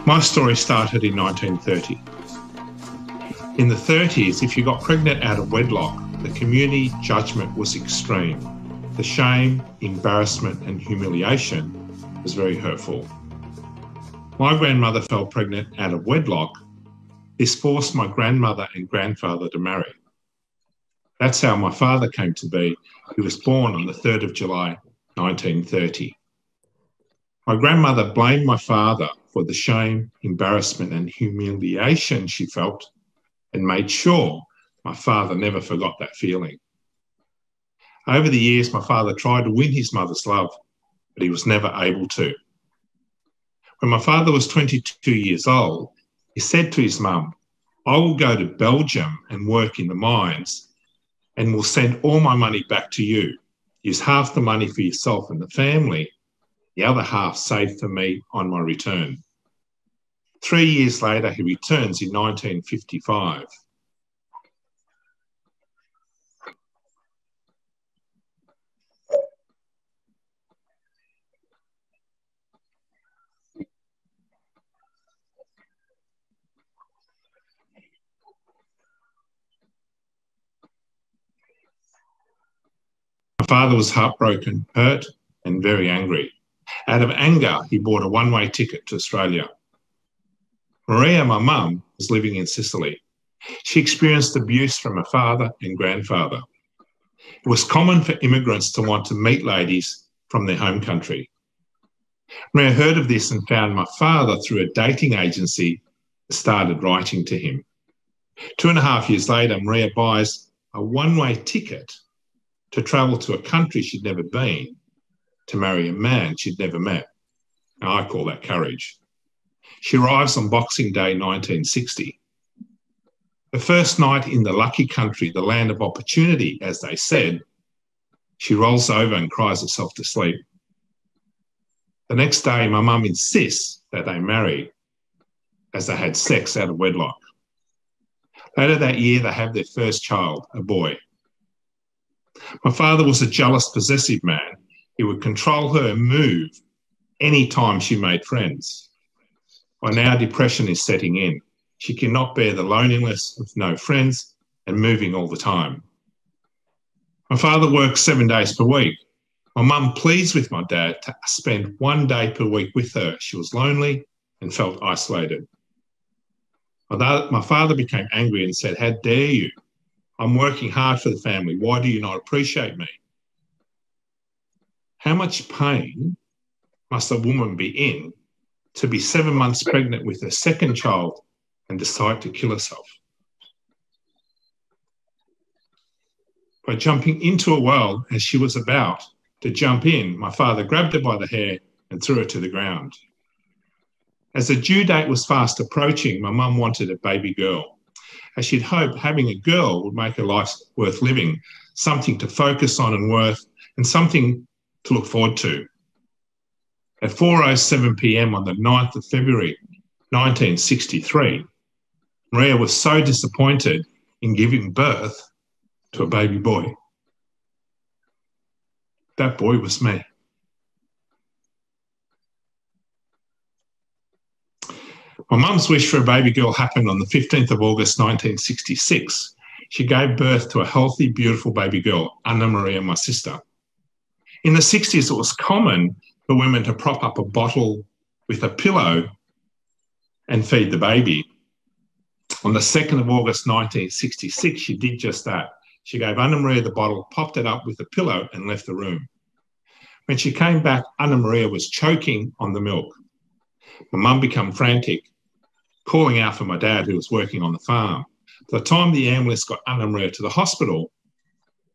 My story started in 1930. In the 30s, if you got pregnant out of wedlock, the community judgment was extreme. The shame, embarrassment and humiliation was very hurtful. My grandmother fell pregnant out of wedlock. This forced my grandmother and grandfather to marry. That's how my father came to be. He was born on the 3rd of July, 1930. My grandmother blamed my father for the shame, embarrassment and humiliation she felt and made sure my father never forgot that feeling. Over the years, my father tried to win his mother's love, but he was never able to. When my father was 22 years old, he said to his mum, "I will go to Belgium and work in the mines and will send all my money back to you. Use half the money for yourself and the family, the other half saved for me on my return." 3 years later, he returns in 1955. My father was heartbroken, hurt, and very angry. Out of anger, he bought a one-way ticket to Australia. Maria, my mum, was living in Sicily. She experienced abuse from her father and grandfather. It was common for immigrants to want to meet ladies from their home country. Maria heard of this and found my father through a dating agency and started writing to him. 2.5 years later, Maria buys a one-way ticket to travel to a country she'd never been, to marry a man she'd never met. Now, I call that courage. She arrives on Boxing Day 1960. The first night in the lucky country, the land of opportunity, as they said, she rolls over and cries herself to sleep. The next day, my mum insists that they marry, as they had sex out of wedlock. Later that year, they have their first child, a boy. My father was a jealous, possessive man. He would control her and move any time she made friends. By now, depression is setting in. She cannot bear the loneliness of no friends and moving all the time. My father works 7 days per week. My mum pleads with my dad to spend 1 day per week with her. She was lonely and felt isolated. My father became angry and said, "How dare you? I'm working hard for the family. Why do you not appreciate me?" How much pain must a woman be in to be 7 months pregnant with her second child and decide to kill herself? By jumping into a well as she was about to jump in, my father grabbed her by the hair and threw her to the ground. As the due date was fast approaching, my mum wanted a baby girl, as she'd hoped having a girl would make her life worth living, something to focus on and something to look forward to. At 4:07 p.m. on the 9th of February 1963, Maria was so disappointed in giving birth to a baby boy. That boy was me. My mum's wish for a baby girl happened on the 15th of August 1966. She gave birth to a healthy, beautiful baby girl, Anna Maria, my sister. In the 60s, it was common for women to prop up a bottle with a pillow and feed the baby. On the 2nd of August 1966, she did just that. She gave Anna Maria the bottle, popped it up with a pillow and left the room. When she came back, Anna Maria was choking on the milk. My mum became frantic, calling out for my dad, who was working on the farm. By the time the ambulance got Anna Maria to the hospital,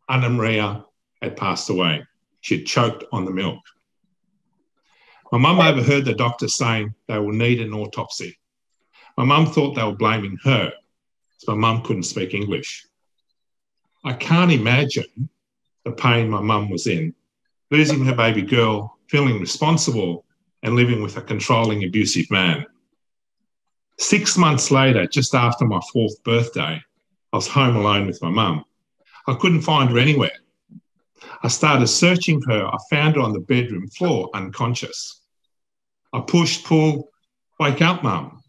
Anna Maria had passed away. She had choked on the milk. My mum overheard the doctor saying they will need an autopsy. My mum thought they were blaming her, so my mum couldn't speak English. I can't imagine the pain my mum was in, losing her baby girl, feeling responsible, and living with a controlling, abusive man. 6 months later, just after my 4th birthday, I was home alone with my mum. I couldn't find her anywhere. I started searching for her. I found her on the bedroom floor, unconscious. I pushed, pulled, Wake up, Mum.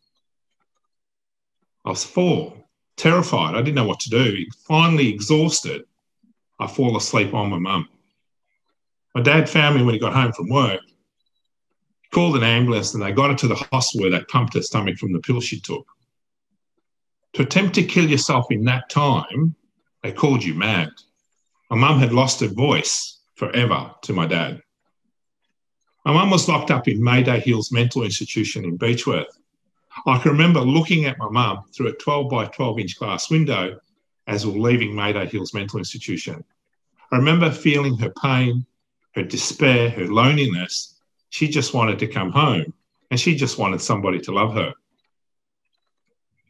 I was 4, terrified. I didn't know what to do. Finally exhausted, I fall asleep on my mum. My dad found me when he got home from work. He called an ambulance and they got her to the hospital where they pumped her stomach from the pill she took. To attempt to kill yourself in that time, they called you mad. My mum had lost her voice forever to my dad. My mum was locked up in Mayday Hills Mental Institution in Beechworth. I can remember looking at my mum through a 12 by 12 inch glass window as we were leaving Mayday Hills Mental Institution. I remember feeling her pain, her despair, her loneliness. She just wanted to come home and she just wanted somebody to love her.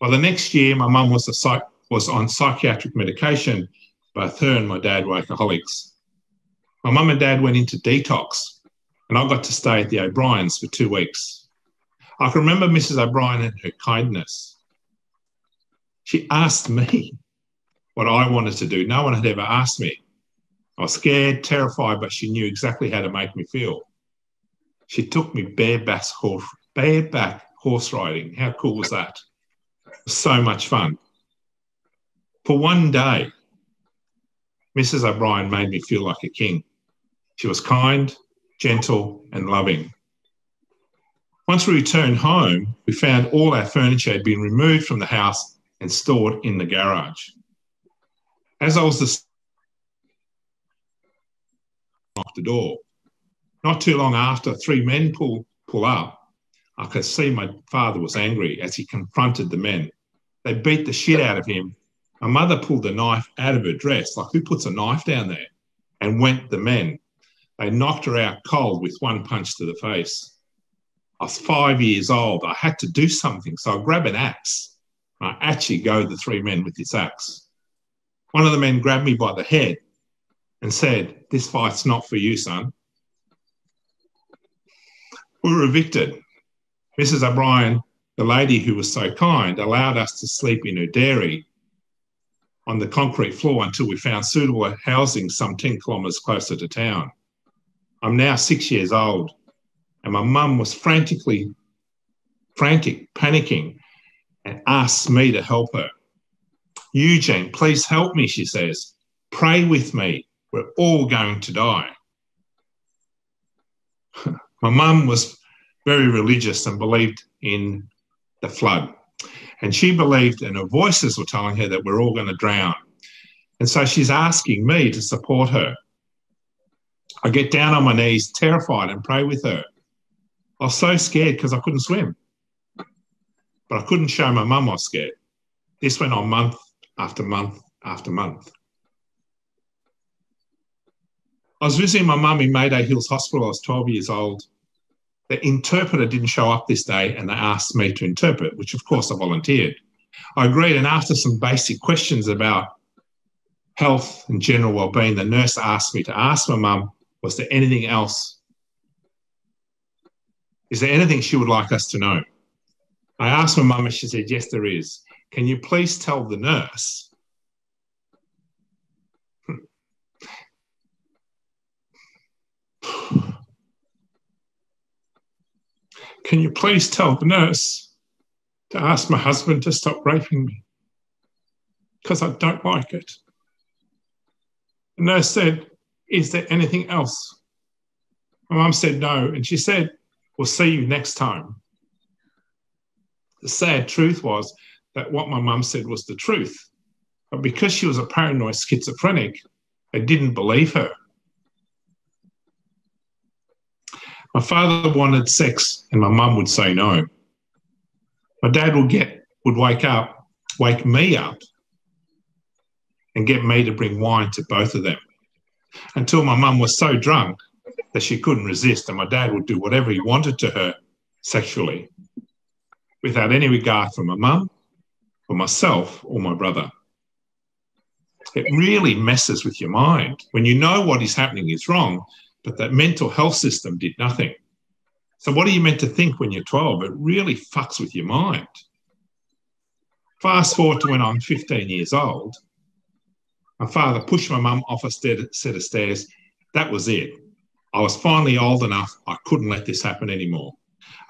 By the next year, my mum was on psychiatric medication. Both her and my dad were alcoholics. My mum and dad went into detox and I got to stay at the O'Briens for 2 weeks. I can remember Mrs. O'Brien and her kindness. She asked me what I wanted to do. No one had ever asked me. I was scared, terrified, but she knew exactly how to make me feel. She took me bareback horse riding. How cool was that? It was so much fun. For one day, Mrs. O'Brien made me feel like a king. She was kind, gentle, and loving. Once we returned home, we found all our furniture had been removed from the house and stored in the garage. As I was off the door, not too long after, 3 men pull up. I could see my father was angry as he confronted the men. They beat the shit out of him. My mother pulled a knife out of her dress, like who puts a knife down there, and went the men. They knocked her out cold with 1 punch to the face. I was 5 years old. I had to do something, so I grabbed an axe. I actually goaded the 3 men with this axe. One of the men grabbed me by the head and said, "This fight's not for you, son." We were evicted. Mrs. O'Brien, the lady who was so kind, allowed us to sleep in her dairy on the concrete floor until we found suitable housing some 10 kilometres closer to town. I'm now 6 years old, and my mum was frantic, panicking, and asked me to help her. "Eugene, please help me," she says. "Pray with me. We're all going to die." My mum was very religious and believed in the flood. And she believed, and her voices were telling her that we're all going to drown. And so she's asking me to support her. I get down on my knees, terrified, and pray with her. I was so scared because I couldn't swim. But I couldn't show my mum I was scared. This went on month after month after month. I was visiting my mum in Mayday Hills Hospital. I was 12 years old. The interpreter didn't show up this day and they asked me to interpret, which of course I volunteered. I agreed, and after some basic questions about health and general well-being, the nurse asked me to ask my mum, was there anything else? Is there anything she would like us to know? I asked my mum and she said, "Yes, there is. Can you please tell the nurse can you please tell the nurse to ask my husband to stop raping me? Because I don't like it." The nurse said, "Is there anything else?" My mum said no, and she said, "We'll see you next time." The sad truth was that what my mum said was the truth. But because she was a paranoid schizophrenic, they didn't believe her. My father wanted sex and my mum would say no. My dad would wake me up and get me to bring wine to both of them until my mum was so drunk that she couldn't resist, and my dad would do whatever he wanted to her sexually without any regard for my mum, for myself or my brother. It really messes with your mind when you know what is happening is wrong, but that mental health system did nothing. So what are you meant to think when you're 12? It really fucks with your mind. Fast forward to when I'm 15 years old. My father pushed my mum off a set of stairs. That was it. I was finally old enough. I couldn't let this happen anymore.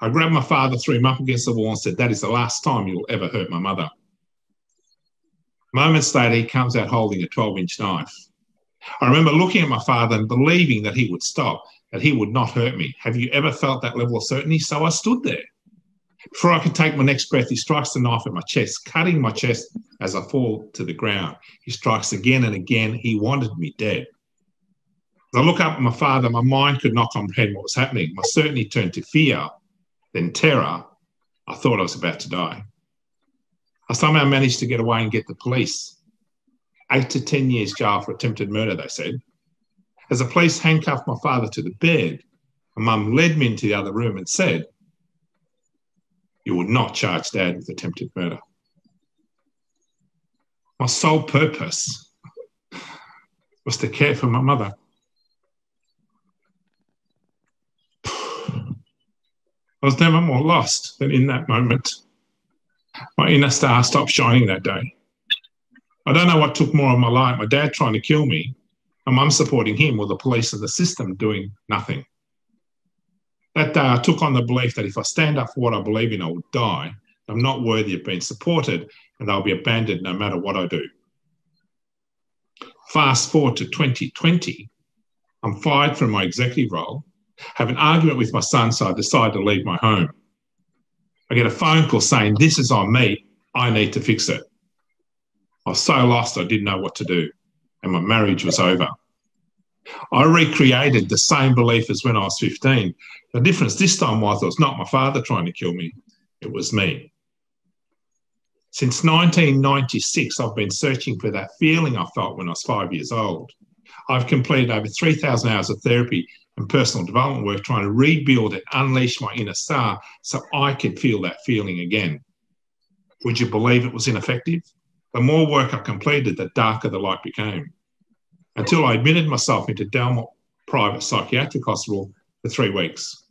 I grabbed my father, threw him up against the wall and said, "That is the last time you will ever hurt my mother." Moments later, he comes out holding a 12-inch knife. I remember looking at my father and believing that he would stop, that he would not hurt me. Have you ever felt that level of certainty? So I stood there. Before I could take my next breath, he strikes the knife at my chest, cutting my chest as I fall to the ground. He strikes again and again. He wanted me dead. As I look up at my father, my mind could not comprehend what was happening. My certainty turned to fear, then terror. I thought I was about to die. I somehow managed to get away and get the police. 8 to 10 years jail for attempted murder, they said. As the police handcuffed my father to the bed, my mum led me into the other room and said, "You would not charge Dad with attempted murder." My sole purpose was to care for my mother. I was never more lost than in that moment. My inner star stopped shining that day. I don't know what took more of my life, my dad trying to kill me, my mum supporting him, or the police and the system doing nothing. That day I took on the belief that if I stand up for what I believe in, I will die. I'm not worthy of being supported and I'll be abandoned no matter what I do. Fast forward to 2020, I'm fired from my executive role, have an argument with my son, so I decide to leave my home. I get a phone call saying, "This is on me, I need to fix it." I was so lost I didn't know what to do, and my marriage was over. I recreated the same belief as when I was 15. The difference this time was it was not my father trying to kill me, it was me. Since 1996, I've been searching for that feeling I felt when I was 5 years old. I've completed over 3,000 hours of therapy and personal development work trying to rebuild and unleash my inner star so I could feel that feeling again. Would you believe it was ineffective? The more work I completed, the darker the light became. Until I admitted myself into Delmont Private Psychiatric Hospital for 3 weeks,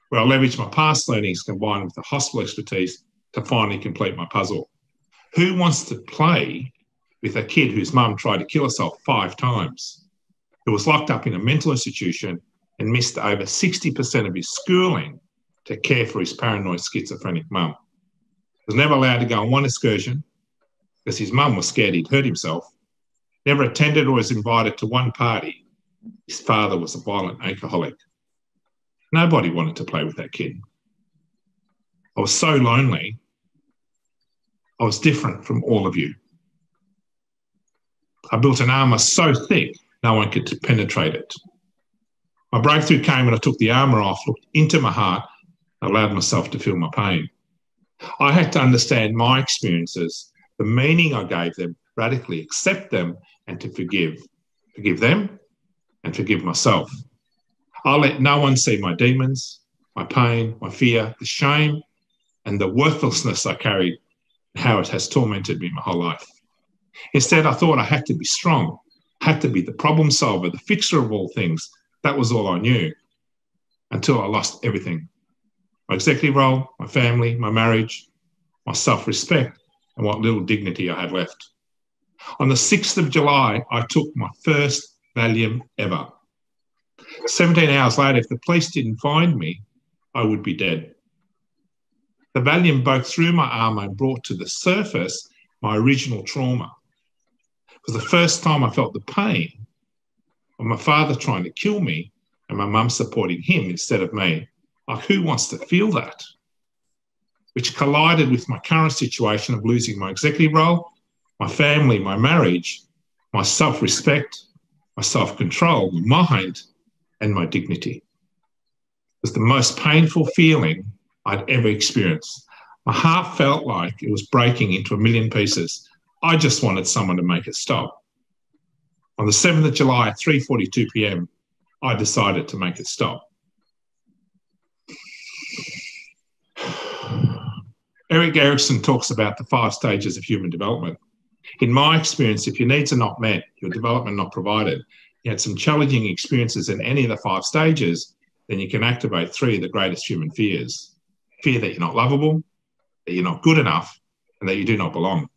where I leveraged my past learnings combined with the hospital expertise to finally complete my puzzle. Who wants to play with a kid whose mum tried to kill herself 5 times, who was locked up in a mental institution and missed over 60% of his schooling to care for his paranoid schizophrenic mum? He was never allowed to go on one excursion because his mum was scared he'd hurt himself, never attended or was invited to one party. His father was a violent alcoholic. Nobody wanted to play with that kid. I was so lonely. I was different from all of you. I built an armour so thick no one could penetrate it. My breakthrough came when I took the armour off, looked into my heart, and allowed myself to feel my pain. I had to understand my experiences, the meaning I gave them, radically accept them, and to forgive. Forgive them and forgive myself. I let no one see my demons, my pain, my fear, the shame, and the worthlessness I carried, and how it has tormented me my whole life. Instead, I thought I had to be strong, had to be the problem solver, the fixer of all things. That was all I knew, until I lost everything. My executive role, my family, my marriage, my self-respect, and what little dignity I had left. On the 6th of July, I took my first Valium ever. 17 hours later, if the police didn't find me, I would be dead. The Valium broke through my armour and brought to the surface my original trauma. It was the first time I felt the pain of my father trying to kill me and my mum supporting him instead of me. Like, who wants to feel that? Which collided with my current situation of losing my executive role, my family, my marriage, my self-respect, my self-control, my mind, and my dignity. It was the most painful feeling I'd ever experienced. My heart felt like it was breaking into a million pieces. I just wanted someone to make it stop. On the 7th of July at 3:42 p.m, I decided to make it stop. Erik Erikson talks about the 5 stages of human development. In my experience, if your needs are not met, your development not provided, you had some challenging experiences in any of the 5 stages, then you can activate 3 of the greatest human fears. Fear that you're not lovable, that you're not good enough, and that you do not belong.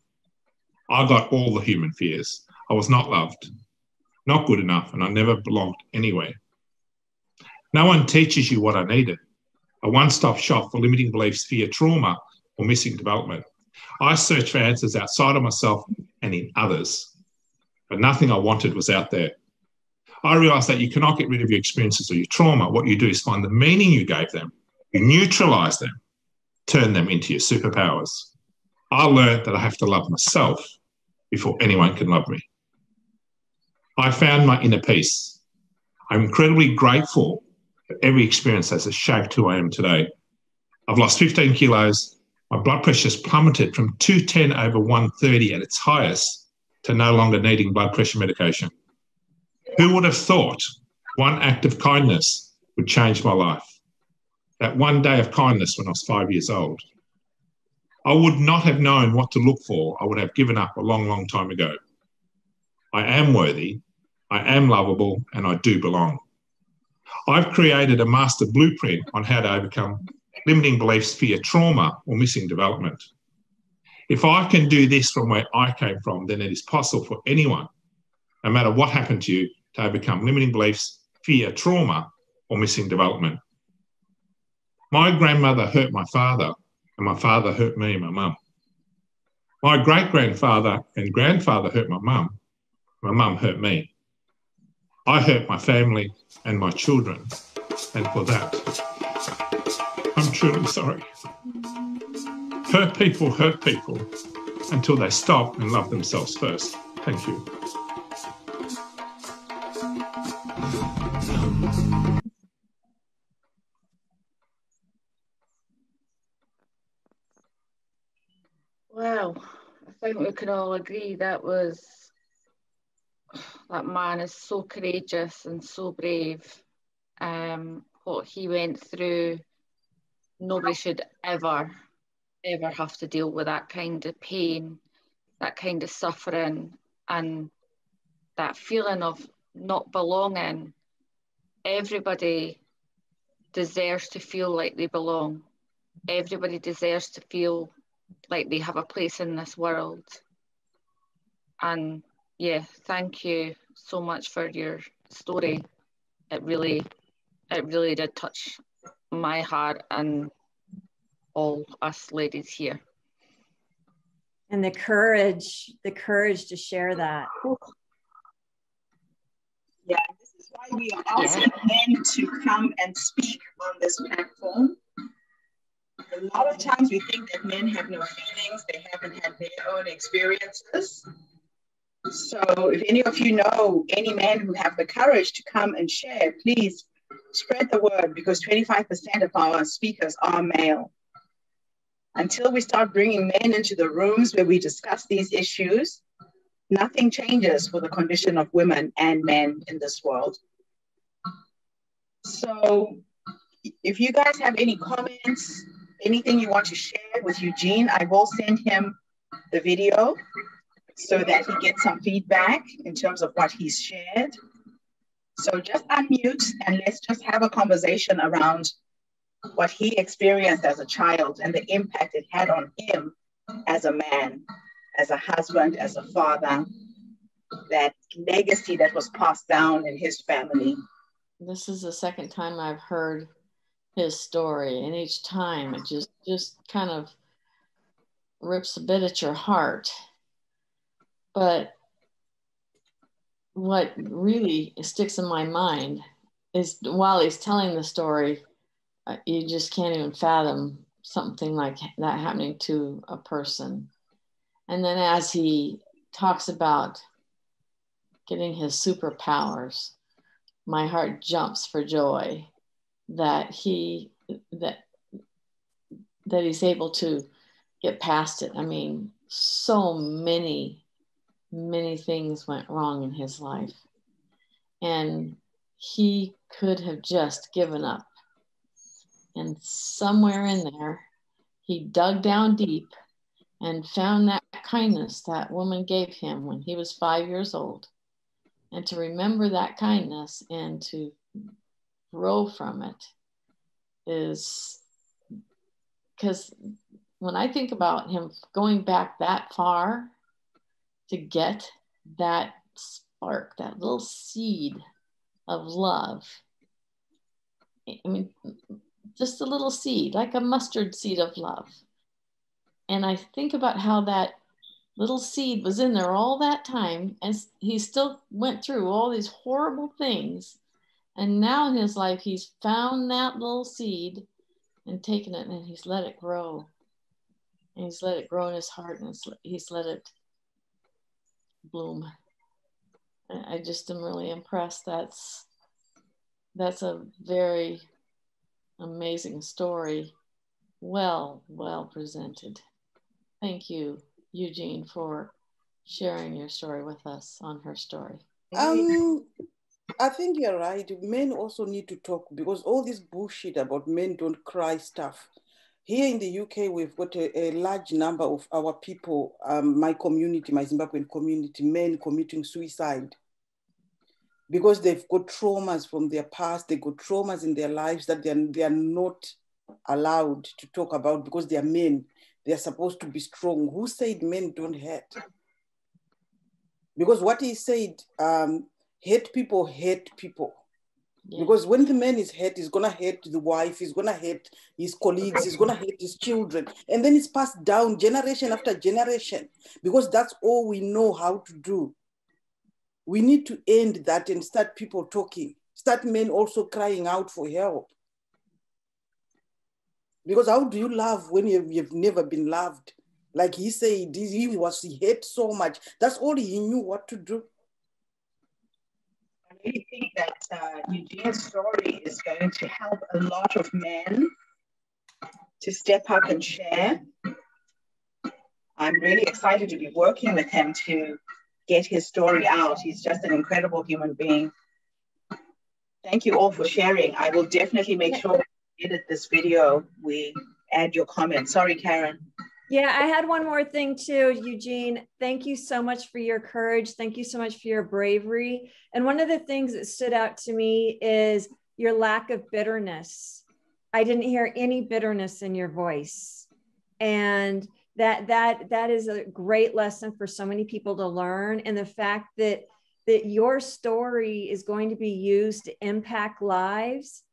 I got all the human fears. I was not loved, not good enough, and I never belonged anywhere. No one teaches you what I needed. a one-stop shop for limiting beliefs, fear, trauma, or missing development. I searched for answers outside of myself and in others, but nothing I wanted was out there. I realised that you cannot get rid of your experiences or your trauma. What you do is find the meaning you gave them, you neutralise them, turn them into your superpowers. I learned that I have to love myself before anyone can love me. I found my inner peace. I'm incredibly grateful for every experience that has shaped who I am today. I've lost 15 kilos. My blood pressure's plummeted from 210 over 130 at its highest to no longer needing blood pressure medication. Who would have thought one act of kindness would change my life? That one day of kindness when I was 5 years old. I would not have known what to look for. I would have given up a long, long time ago. I am worthy, I am lovable, and I do belong. I've created a master blueprint on how to overcome limiting beliefs, fear, trauma, or missing development. If I can do this from where I came from, then it is possible for anyone, no matter what happened to you, to overcome limiting beliefs, fear, trauma, or missing development. My grandmother hurt my father, and my father hurt me and my mum. My great-grandfather and grandfather hurt my mum hurt me. I hurt my family and my children, and for that, I'm truly sorry. Hurt people until they stop and love themselves first. Thank you. Wow, I think we can all agree that man is so courageous and so brave. What he went through, nobody should ever have to deal with that kind of pain, that kind of suffering, and that feeling of not belonging. Everybody deserves to feel like they belong. Everybody deserves to feel like they have a place in this world. And yeah, thank you so much for your story. It really did touch my heart and all us ladies here. And the courage to share that. Yeah, this is why we are asking men to come and speak on this platform. A lot of times we think that men have no feelings, they haven't had their own experiences. So if any of you know any men who have the courage to come and share, please spread the word, because 25% of our speakers are male. Until we start bringing men into the rooms where we discuss these issues, nothing changes for the condition of women and men in this world. So if you guys have any comments, anything you want to share with Eugene, I will send him the video so that he gets some feedback in terms of what he's shared. So just unmute and let's just have a conversation around what he experienced as a child and the impact it had on him as a man, as a husband, as a father, that legacy that was passed down in his family. This is the second time I've heard his story, and each time it just kind of rips a bit at your heart. But what really sticks in my mind is while he's telling the story, you just can't even fathom something like that happening to a person. And then as he talks about getting his superpowers, my heart jumps for joy that he's able to get past it. I mean, so many things went wrong in his life, and he could have just given up. And somewhere in there, he dug down deep and found that kindness that woman gave him when he was 5 years old. And to remember that kindness and to grow from it is, because when I think about him going back that far to get that spark, that little seed of love, I mean, just a little seed, like a mustard seed of love. And I think about how that little seed was in there all that time, and he still went through all these horrible things. And now in his life, he's found that little seed and taken it, and he's let it grow. And he's let it grow in his heart, and he's let it bloom. I just am really impressed. That's a very amazing story. Well presented. Thank you, Eugene, for sharing your story with us on Herstory. I think you're right. Men also need to talk, because all this bullshit about men don't cry stuff. Here in the UK, we've got a large number of our people, my community, my Zimbabwean community, men committing suicide because they've got traumas from their past. They got traumas in their lives that they are not allowed to talk about because they are men. They are supposed to be strong. Who said men don't hurt? Because what he said, hate people. Yeah. Because when the man is hurt, he's going to hate the wife, he's going to hate his colleagues, he's going to hate his children. And then it's passed down generation after generation, because that's all we know how to do. We need to end that and start people talking. Start men also crying out for help. Because how do you love when you've never been loved? Like he said, he hate so much. That's all he knew what to do. I really think that Eugene's story is going to help a lot of men to step up and share. I'm really excited to be working with him to get his story out. He's just an incredible human being. Thank you all for sharing. I will definitely make sure when we edit this video, we add your comments. Sorry, Karen. Yeah, I had one more thing too, Eugene. Thank you so much for your courage. Thank you so much for your bravery. And one of the things that stood out to me is your lack of bitterness. I didn't hear any bitterness in your voice. And that is a great lesson for so many people to learn. And the fact that your story is going to be used to impact lives.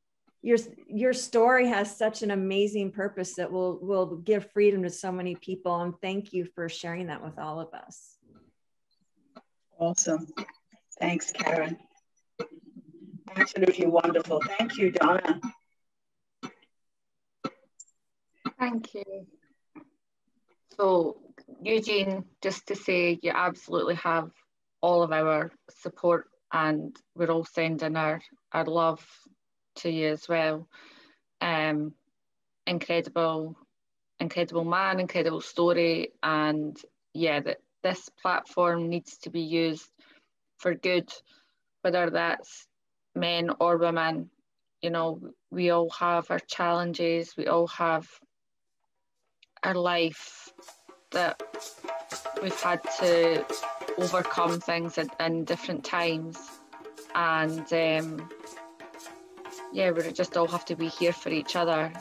Your story has such an amazing purpose that will give freedom to so many people. And thank you for sharing that with all of us. Awesome. Thanks, Karen. Absolutely wonderful. Thank you, Donna. Thank you. So, Eugene, just to say, you absolutely have all of our support, and we're all sending our love to you as well. Incredible man, incredible story, and yeah, that this platform needs to be used for good, whether that's men or women. You know, we all have our challenges, we all have our life that we've had to overcome things in different times, and yeah, we just all have to be here for each other